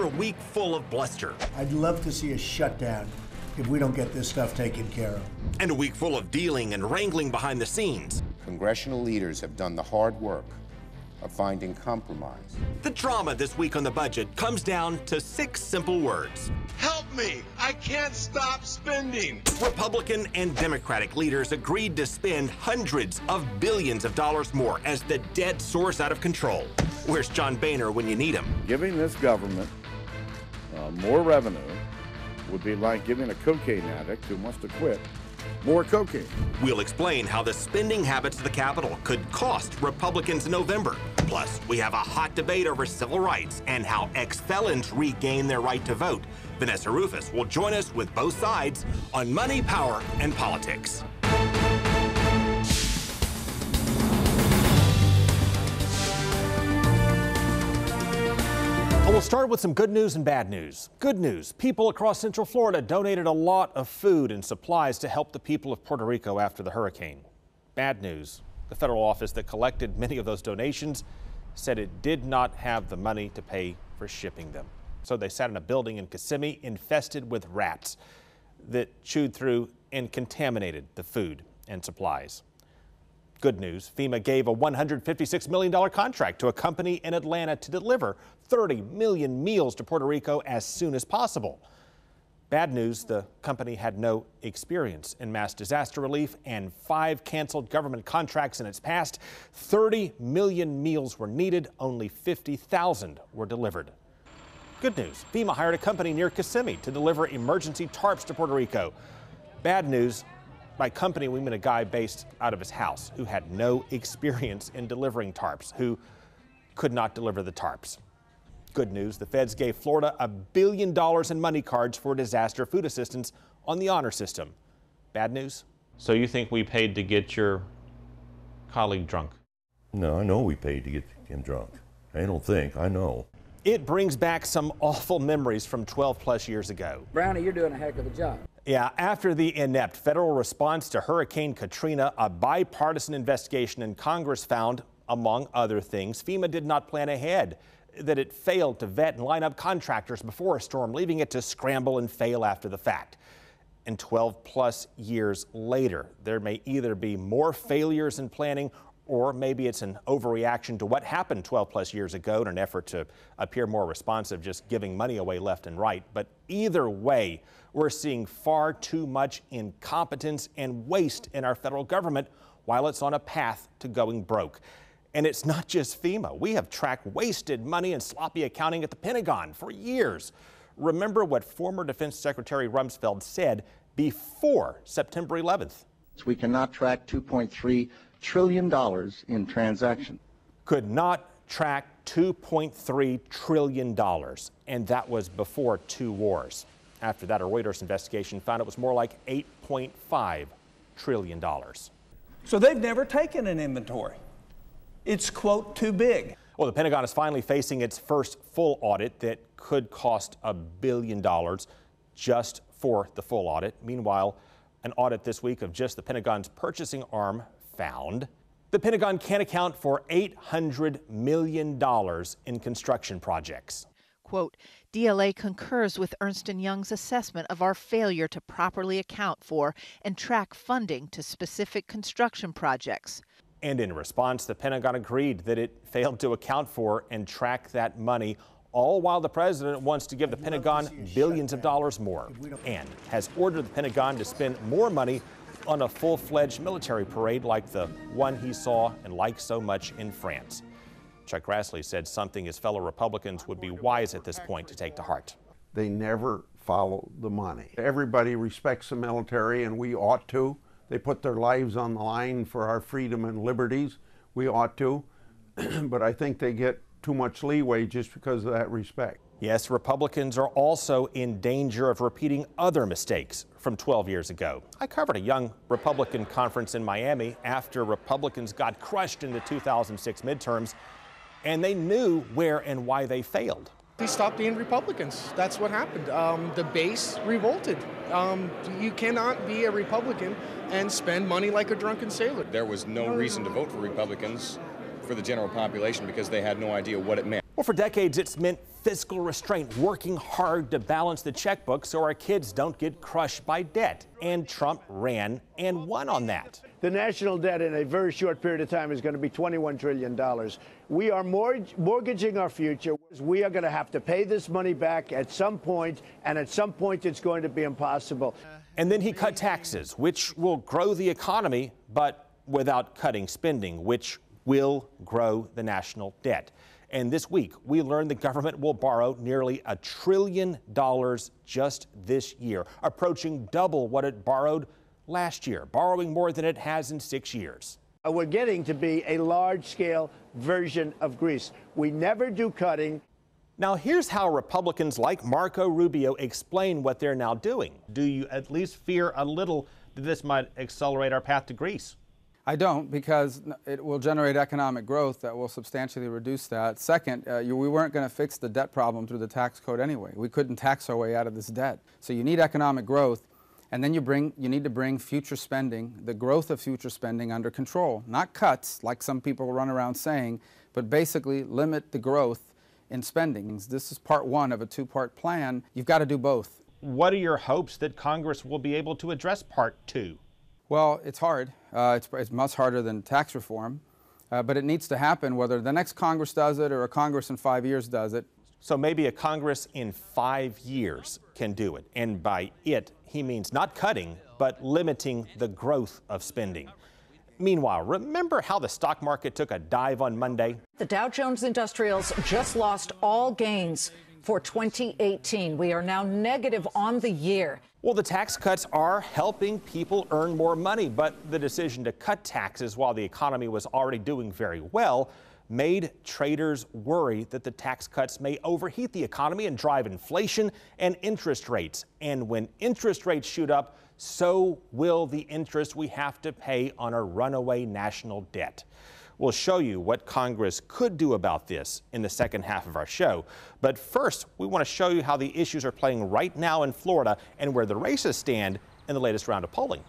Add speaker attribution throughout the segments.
Speaker 1: after a week full of bluster.
Speaker 2: I'd love to see a shutdown if we don't get this stuff taken care of.
Speaker 1: And a week full of dealing and wrangling behind the scenes.
Speaker 3: Congressional leaders have done the hard work of finding compromise.
Speaker 1: The drama this week on the budget comes down to 6 simple words.
Speaker 4: Help me! I can't stop spending!
Speaker 1: Republican and Democratic leaders agreed to spend hundreds of billions of dollars more as the debt soars out of control. Where's John Boehner when you need him?
Speaker 5: Giving this government more revenue would be like giving a cocaine addict who wants to quit more cocaine.
Speaker 1: We'll explain how the spending habits of the Capitol could cost Republicans in November. Plus, we have a hot debate over civil rights and how ex-felons regain their right to vote. Vanessa Rufus will join us with both sides on money, power, and politics. We'll start with some good news and bad news. Good news, people across Central Florida donated a lot of food and supplies to help the people of Puerto Rico after the hurricane. Bad news, the federal office that collected many of those donations said it did not have the money to pay for shipping them. So they sat in a building in Kissimmee infested with rats that chewed through and contaminated the food and supplies. Good news, FEMA gave a $156 million contract to a company in Atlanta to deliver 30 million meals to Puerto Rico as soon as possible. Bad news, the company had no experience in mass disaster relief and 5 canceled government contracts in its past. 30 million meals were needed, only 50,000 were delivered. Good news, FEMA hired a company near Kissimmee to deliver emergency tarps to Puerto Rico. Bad news, by company, we mean a guy based out of his house who had no experience in delivering tarps, who could not deliver the tarps. Good news, the feds gave Florida $1 billion in money cards for disaster food assistance on the honor system. Bad news?
Speaker 6: So you think we paid to get your colleague drunk?
Speaker 7: No, I know we paid to get him drunk. I don't think, I know.
Speaker 1: It brings back some awful memories from 12 plus years ago.
Speaker 8: Brownie, you're doing a heck of a job.
Speaker 1: Yeah, after the inept federal response to Hurricane Katrina, a bipartisan investigation in Congress found, among other things, FEMA did not plan ahead, that it failed to vet and line up contractors before a storm, leaving it to scramble and fail after the fact. And 12 plus years later, there may either be more failures in planning, or maybe it's an overreaction to what happened 12 plus years ago in an effort to appear more responsive, just giving money away left and right. But either way, we're seeing far too much incompetence and waste in our federal government while it's on a path to going broke. And it's not just FEMA. We have tracked wasted money and sloppy accounting at the Pentagon for years. Remember what former Defense Secretary Rumsfeld said before September 11th.
Speaker 9: We cannot track $2.3 trillion in transactions.
Speaker 1: Could not track $2.3 trillion, and that was before 2 wars. After that, a Reuters investigation found it was more like $8.5 trillion.
Speaker 10: So they've never taken an inventory. It's, quote, too big.
Speaker 1: Well, the Pentagon is finally facing its first full audit that could cost $1 billion just for the full audit. Meanwhile, an audit this week of just the Pentagon's purchasing arm found the Pentagon can't account for $800 million in construction projects.
Speaker 11: Quote, DLA concurs with Ernst & Young's assessment of our failure to properly account for and track funding to specific construction projects.
Speaker 1: And in response, the Pentagon agreed that it failed to account for and track that money, all while the president wants to give the Pentagon billions of dollars more and has ordered the Pentagon to spend more money on a full-fledged military parade like the one he saw and liked so much in France. Chuck Grassley said something his fellow Republicans would be wise at this point to take to heart.
Speaker 12: They never follow the money. Everybody respects the military, and we ought to. They put their lives on the line for our freedom and liberties. We ought to. But I think they get too much leeway just because of that respect.
Speaker 1: Yes, Republicans are also in danger of repeating other mistakes from 12 years ago. I covered a young Republican conference in Miami after Republicans got crushed in the 2006 midterms, and they knew where and why they failed.
Speaker 13: They stopped being Republicans. That's what happened. The base revolted. You cannot be a Republican and spend money like a drunken sailor.
Speaker 3: There was no reason to vote for Republicans
Speaker 8: for the general population because they had no idea what it meant.
Speaker 1: Well, for decades, it's meant fiscal restraint, working hard to balance the checkbook so our kids don't get crushed by debt. And Trump ran and won on that.
Speaker 14: The national debt in a very short period of time is going to be $21 trillion. We are mortgaging our future. We are going to have to pay this money back at some point, and at some point it's going to be impossible.
Speaker 1: And then he cut taxes, which will grow the economy, but without cutting spending, which will grow the national debt. And this week, we learned the government will borrow nearly $1 trillion just this year, approaching double what it borrowed last year, borrowing more than it has in 6 years.
Speaker 14: We're getting to be a large-scale version of Greece. We never do cutting.
Speaker 1: Now, here's how Republicans like Marco Rubio explain what they're now doing. Do you at least fear a little that this might accelerate our path to Greece?
Speaker 15: I don't, because it will generate economic growth that will substantially reduce that. Second, we weren't going to fix the debt problem through the tax code anyway. We couldn't tax our way out of this debt. So you need economic growth, and then you need to bring future spending, the growth of future spending, under control. Not cuts, like some people run around saying, but basically limit the growth in spending. This is part one of a two-part plan. You've got to do both.
Speaker 1: What are your hopes that Congress will be able to address part two?
Speaker 15: Well, it's hard. It's much harder than tax reform, but it needs to happen whether the next Congress does it or a Congress in 5 years does it.
Speaker 1: So maybe a Congress in 5 years can do it. And by it, he means not cutting, but limiting the growth of spending. Meanwhile, remember how the stock market took a dive on Monday?
Speaker 16: The Dow Jones Industrials just lost all gains for 2018. We are now negative on the year.
Speaker 1: Well, the tax cuts are helping people earn more money, but the decision to cut taxes while the economy was already doing very well made traders worry that the tax cuts may overheat the economy and drive inflation and interest rates. And when interest rates shoot up, so will the interest we have to pay on our runaway national debt. We'll show you what Congress could do about this in the second half of our show. But first, we want to show you how the issues are playing right now in Florida and where the races stand in the latest round of polling.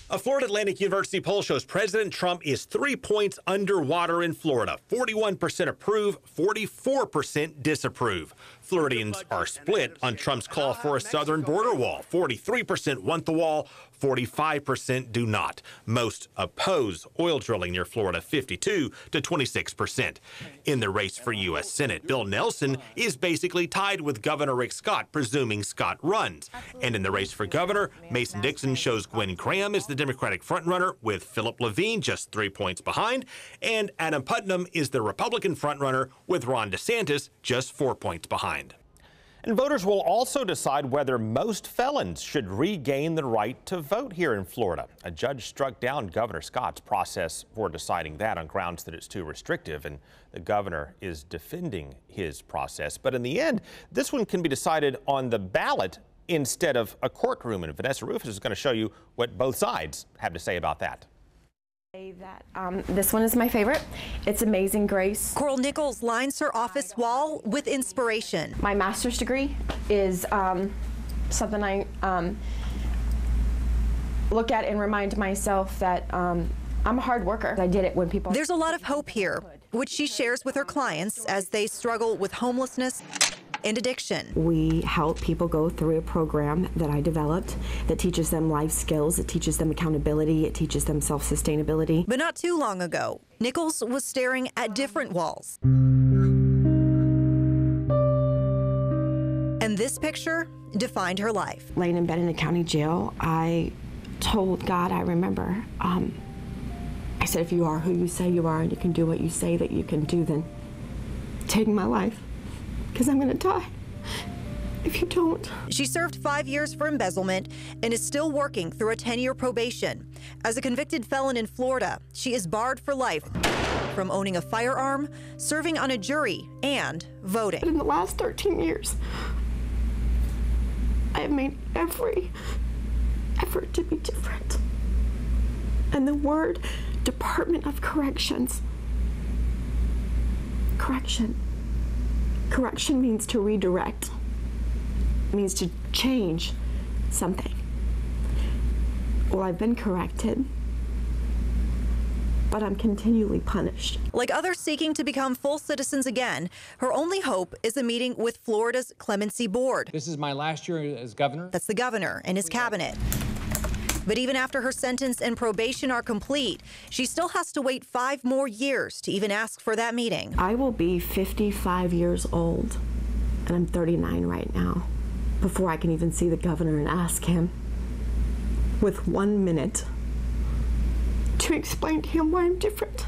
Speaker 1: A Florida Atlantic University poll shows President Trump is 3 points underwater in Florida. 41% approve, 44% disapprove. Floridians are split on Trump's call for a southern border wall. 43% want the wall, 45% do not. Most oppose oil drilling near Florida, 52 to 26%. In the race for U.S. Senate, Bill Nelson is basically tied with Governor Rick Scott, presuming Scott runs. And in the race for governor, Mason Dixon shows Gwen Graham is the Democratic frontrunner, with Philip Levine just 3 points behind. And Adam Putnam is the Republican frontrunner, with Ron DeSantis just 4 points behind. And voters will also decide whether most felons should regain the right to vote here in Florida. A judge struck down Governor Scott's process for deciding that on grounds that it's too restrictive, and the governor is defending his process. But in the end, this one can be decided on the ballot instead of a courtroom. And Vanessa Rufus is going to show you what both sides have to say about that.
Speaker 17: This one is my favorite. It's Amazing Grace.
Speaker 18: Coral Nichols lines her office wall with inspiration.
Speaker 17: My master's degree is something I look at and remind myself that I'm a hard worker. I did it when people...
Speaker 18: There's a lot of hope here, which she shares with her clients as they struggle with homelessness and addiction.
Speaker 17: We help people go through a program that I developed that teaches them life skills, it teaches them accountability, it teaches them self-sustainability.
Speaker 18: But not too long ago, Nichols was staring at different walls. And this picture defined her life.
Speaker 17: Laying in bed in the county jail, I told God, I remember, I said, if you are who you say you are and you can do what you say that you can do, then take my life. Because I'm going to die if you don't.
Speaker 18: She served 5 years for embezzlement and is still working through a 10-year probation. As a convicted felon in Florida, she is barred for life from owning a firearm, serving on a jury, and voting.
Speaker 17: But in the last 13 years, I have made every effort to be different. And the word Department of Corrections, correction means to redirect. It means to change something. Well, I've been corrected. but I'm continually punished.
Speaker 18: Like others seeking to become full citizens again, her only hope is a meeting with Florida's Clemency Board.
Speaker 19: This is my last year as governor.
Speaker 18: That's the governor and his cabinet. But even after her sentence and probation are complete, she still has to wait 5 more years to even ask for that meeting.
Speaker 17: I will be 55 years old, and I'm 39 right now, before I can even see the governor and ask him, with 1 minute, to explain to him why I'm different.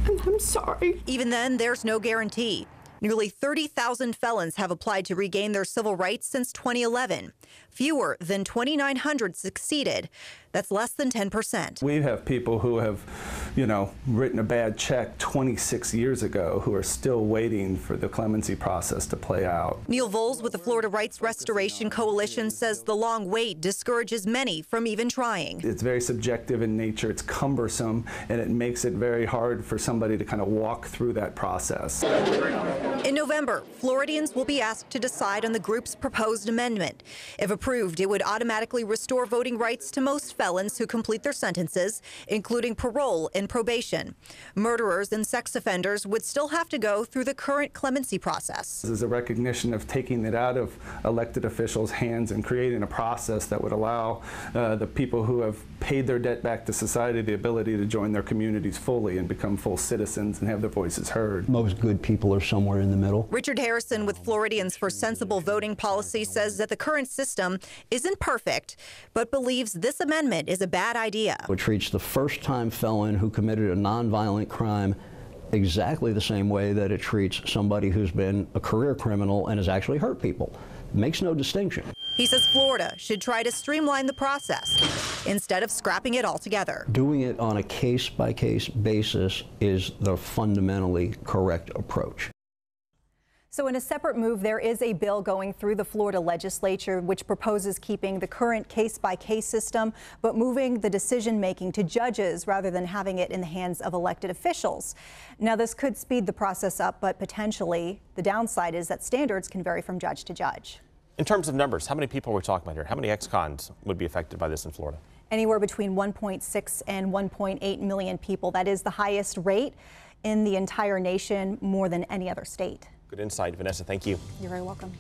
Speaker 17: And I'm sorry.
Speaker 18: Even then, there's no guarantee. Nearly 30,000 felons have applied to regain their civil rights since 2011. Fewer than 2,900 succeeded. That's less than 10%.
Speaker 20: We have people who have, written a bad check 26 years ago who are still waiting for the clemency process to play out.
Speaker 18: Neil Voles with the Florida Rights Restoration Coalition says the long wait discourages many from even trying.
Speaker 20: It's very subjective in nature, it's cumbersome, and it makes it very hard for somebody to kind of walk through that process.
Speaker 18: In November, Floridians will be asked to decide on the group's proposed amendment. If approved, it would automatically restore voting rights to most felons who complete their sentences, including parole and probation. Murderers and sex offenders would still have to go through the current clemency process.
Speaker 20: This is a recognition of taking it out of elected officials' hands and creating a process that would allow the people who have paid their debt back to society the ability to join their communities fully and become full citizens and have their voices heard.
Speaker 21: Most good people are somewhere in the middle.
Speaker 18: Richard Harrison with Floridians for Sensible Voting Policy says that the current system isn't perfect, but believes this amendment is a bad idea.
Speaker 21: It treats the first-time felon who committed a nonviolent crime exactly the same way that it treats somebody who's been a career criminal and has actually hurt people. It makes no distinction.
Speaker 18: He says Florida should try to streamline the process instead of scrapping it altogether.
Speaker 21: Doing it on a case-by-case basis is the fundamentally correct approach.
Speaker 22: So in a separate move, there is a bill going through the Florida legislature which proposes keeping the current case-by-case system, but moving the decision-making to judges rather than having it in the hands of elected officials. Now, this could speed the process up, but potentially the downside is that standards can vary from judge to judge.
Speaker 1: In terms of numbers, how many people are we talking about here? How many ex-cons would be affected by this in Florida?
Speaker 22: Anywhere between 1.6 and 1.8 million people. That is the highest rate in the entire nation, more than any other state.
Speaker 1: Good insight, Vanessa. Thank you.
Speaker 22: You're very welcome.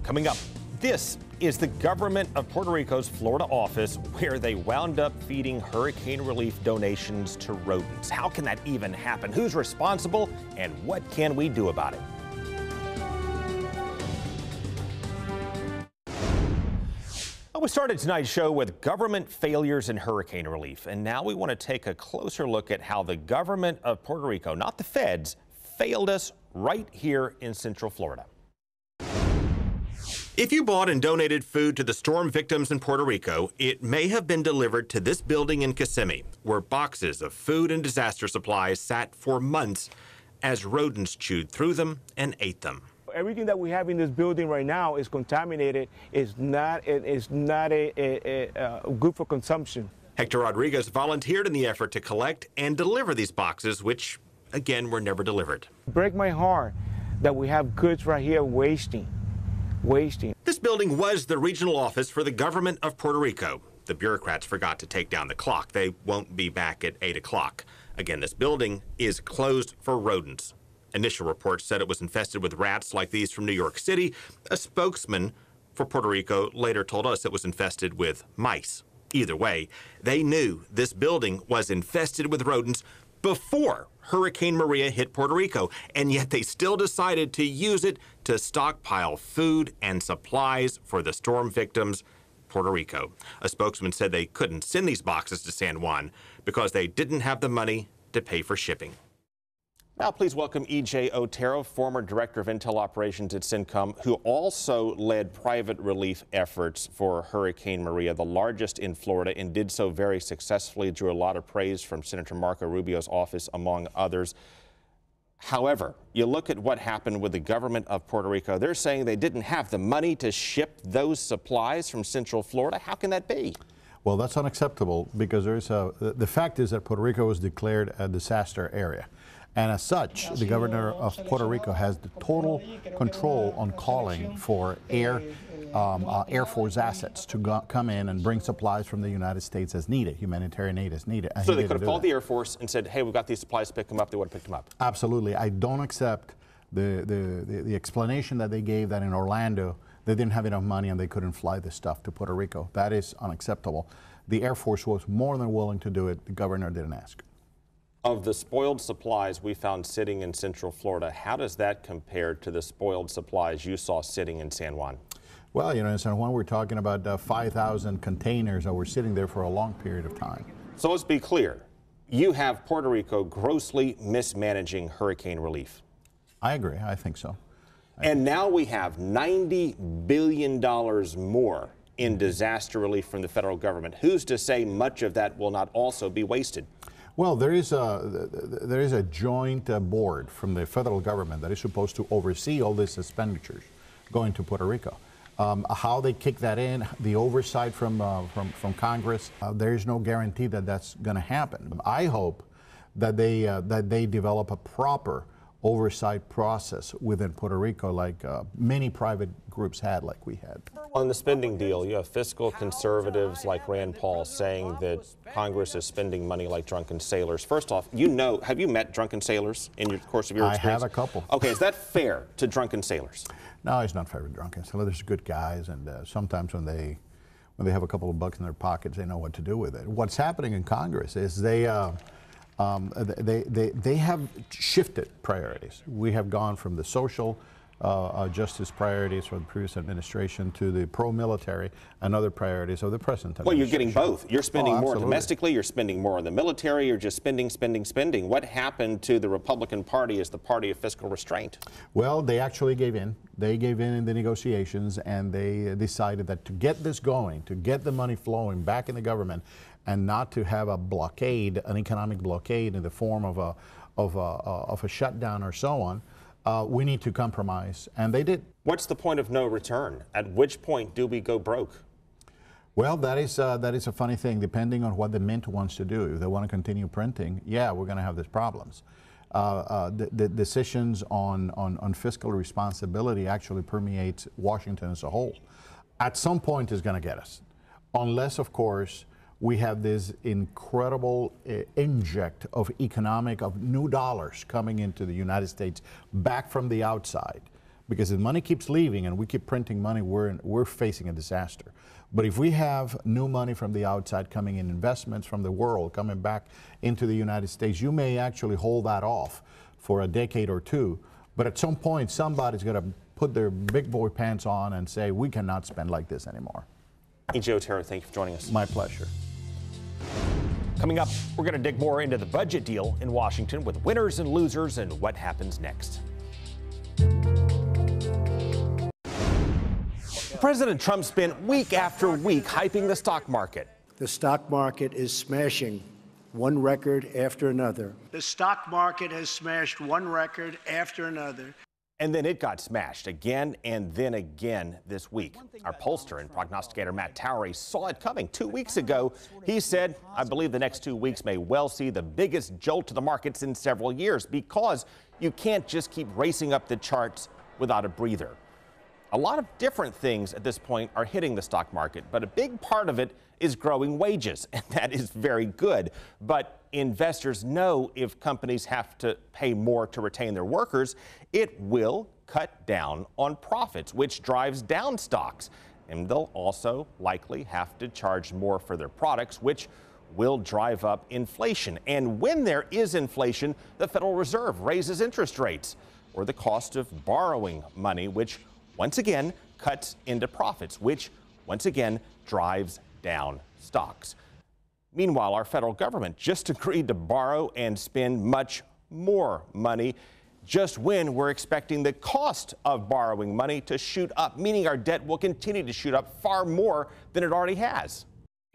Speaker 1: Coming up, this is the government of Puerto Rico's Florida office where they wound up feeding hurricane relief donations to rodents. How can that even happen? Who's responsible? And what can we do about it? Well, we started tonight's show with government failures in hurricane relief. And now we want to take a closer look at how the government of Puerto Rico, not the feds, failed us right here in Central Florida. If you bought and donated food to the storm victims in Puerto Rico, it may have been delivered to this building in Kissimmee, where boxes of food and disaster supplies sat for months as rodents chewed through them and ate them.
Speaker 23: Everything that we have in this building right now is contaminated. It's not good for consumption.
Speaker 1: Hector Rodriguez volunteered in the effort to collect and deliver these boxes, which again were never delivered.
Speaker 23: Break my heart that we have goods right here wasting.
Speaker 1: This building was the regional office for the government of Puerto Rico. The bureaucrats forgot to take down the clock. They won't be back at 8 o'clock. Again, this building is closed for rodents. Initial reports said it was infested with rats like these from New York City. A spokesman for Puerto Rico later told us it was infested with mice. Either way, they knew this building was infested with rodents before Hurricane Maria hit Puerto Rico, and yet they still decided to use it to stockpile food and supplies for the storm victims, Puerto Rico. A spokesman said they couldn't send these boxes to San Juan because they didn't have the money to pay for shipping. Now please welcome E.J. Otero, former Director of Intel Operations at CENTCOM, who also led private relief efforts for Hurricane Maria, the largest in Florida, and did so very successfully, drew a lot of praise from Senator Marco Rubio's office, among others. However, you look at what happened with the government of Puerto Rico. They're saying they didn't have the money to ship those supplies from Central Florida. How can that be?
Speaker 24: Well, that's unacceptable because the fact is that Puerto Rico was declared a disaster area.
Speaker 2: And as such, the governor of Puerto Rico has the total control on calling for Air Force assets to come in and bring supplies from the United States as needed, humanitarian aid as needed.
Speaker 1: So they could have called the Air Force and said, hey, we've got these supplies, pick them up. They would have picked them up.
Speaker 2: Absolutely. I don't accept the explanation that they gave that in Orlando, they didn't have enough money and they couldn't fly this stuff to Puerto Rico. That is unacceptable. The Air Force was more than willing to do it. The governor didn't ask.
Speaker 1: Of the spoiled supplies we found sitting in Central Florida, how does that compare to the spoiled supplies you saw sitting in San Juan?
Speaker 2: Well, you know, in San Juan, we're talking about 5,000 containers that were sitting there for a long period of time.
Speaker 1: So let's be clear. You have Puerto Rico grossly mismanaging hurricane relief.
Speaker 2: I agree. I think so.
Speaker 1: And now we have $90 billion more in disaster relief from the federal government. Who's to say much of that will not also be wasted?
Speaker 2: Well, there is a joint board from the federal government that is supposed to oversee all these expenditures going to Puerto Rico. How they kick that in, the oversight from Congress, there is no guarantee that that's going to happen. I hope that they develop a proper oversight process within Puerto Rico like many private groups had, like we had.
Speaker 1: On the spending deal, you have fiscal conservatives like Rand Paul saying that Congress is spending money like drunken sailors. First off, have you met drunken sailors in your course of your experience?
Speaker 2: I have a couple.
Speaker 1: Okay, is that fair to drunken sailors?
Speaker 2: No, it's not fair to drunken sailors. They're good guys, and sometimes when they have a couple of bucks in their pockets, they know what to do with it. What's happening in Congress is they have shifted priorities. We have gone from the social justice priorities from the previous administration to the pro-military and other priorities of the present administration.
Speaker 1: Well, you're getting both. You're spending more
Speaker 2: absolutely.
Speaker 1: domestically, you're spending more on the military, you're just spending. What happened to the Republican Party as the party of fiscal restraint?
Speaker 2: Well, they actually gave in. They gave in the negotiations, and they decided that to get this going, to get the money flowing back in the government, and not to have a blockade, an economic blockade in the form of a shutdown or so on, we need to compromise, and they did.
Speaker 1: What's the point of no return? At which point do we go broke?
Speaker 2: Well, that is a funny thing, depending on what the Mint wants to do. If they want to continue printing, yeah, we're going to have these problems. The decisions on fiscal responsibility actually permeates Washington as a whole. At some point, it's going to get us, unless, of course, we have this incredible inject of new dollars coming into the United States back from the outside. Because if money keeps leaving and we keep printing money, we're facing a disaster. But if we have new money from the outside coming in, investments from the world coming back into the United States, you may actually hold that off for a decade or two. But at some point, somebody's going to put their big boy pants on and say, we cannot spend like this anymore.
Speaker 1: E.J. Otero, thank you for joining us.
Speaker 2: My pleasure.
Speaker 1: Coming up, we're going to dig more into the budget deal in Washington with winners and losers and what happens next. President Trump spent week after week hyping the stock market.
Speaker 14: The stock market is smashing one record after another. The stock market has smashed one record after another.
Speaker 1: And then it got smashed again and then again this week. Our pollster and prognosticator Matt Towery saw it coming 2 weeks ago. He said, I believe the next 2 weeks may well see the biggest jolt to the markets in several years because you can't just keep racing up the charts without a breather. A lot of different things at this point are hitting the stock market, but a big part of it is growing wages, and that is very good. But investors know if companies have to pay more to retain their workers, it will cut down on profits, which drives down stocks. And they'll also likely have to charge more for their products, which will drive up inflation. And when there is inflation, the Federal Reserve raises interest rates, or the cost of borrowing money, which once again cuts into profits, which once again drives down stocks. Meanwhile, our federal government just agreed to borrow and spend much more money just when we're expecting the cost of borrowing money to shoot up, meaning our debt will continue to shoot up far more than it already has.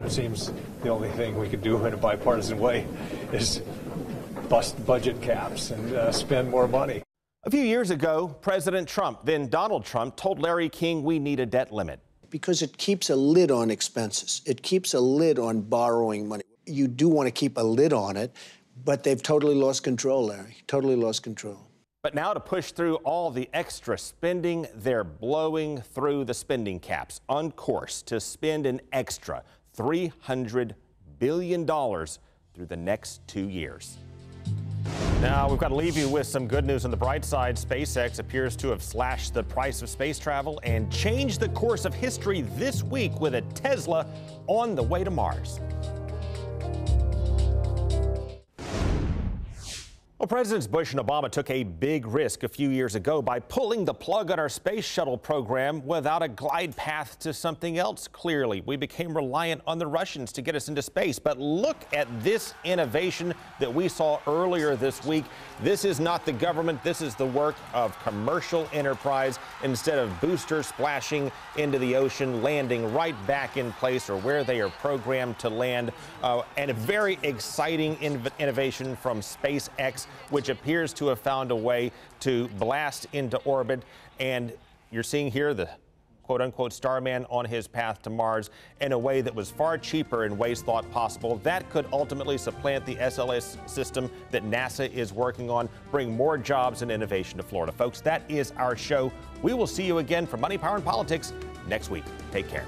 Speaker 4: It seems the only thing we could do in a bipartisan way is bust budget caps and spend more money.
Speaker 1: A few years ago, President Trump, then Donald Trump, told Larry King we need a debt limit.
Speaker 5: Because it keeps a lid on expenses. It keeps a lid on borrowing money. You do want to keep a lid on it, But they've totally lost control, Larry. Totally lost control.
Speaker 1: But now to push through all the extra spending, they're blowing through the spending caps, on course to spend an extra $300 billion through the next 2 years. Now, we've got to leave you with some good news on the bright side. SpaceX appears to have slashed the price of space travel and changed the course of history this week with a Tesla on the way to Mars. Well, Presidents Bush and Obama took a big risk a few years ago by pulling the plug on our space shuttle program without a glide path to something else. Clearly, we became reliant on the Russians to get us into space. But look at this innovation that we saw earlier this week. This is not the government. This is the work of commercial enterprise. Instead of boosters splashing into the ocean, landing right back in place or where they are programmed to land. And a very exciting innovation from SpaceX, which appears to have found a way to blast into orbit. And you're seeing here the quote-unquote Starman on his path to Mars in a way that was far cheaper in ways thought possible. That could ultimately supplant the SLS system that NASA is working on, bring more jobs and innovation to Florida. Folks, that is our show. We will see you again for Money, Power, and Politics next week. Take care.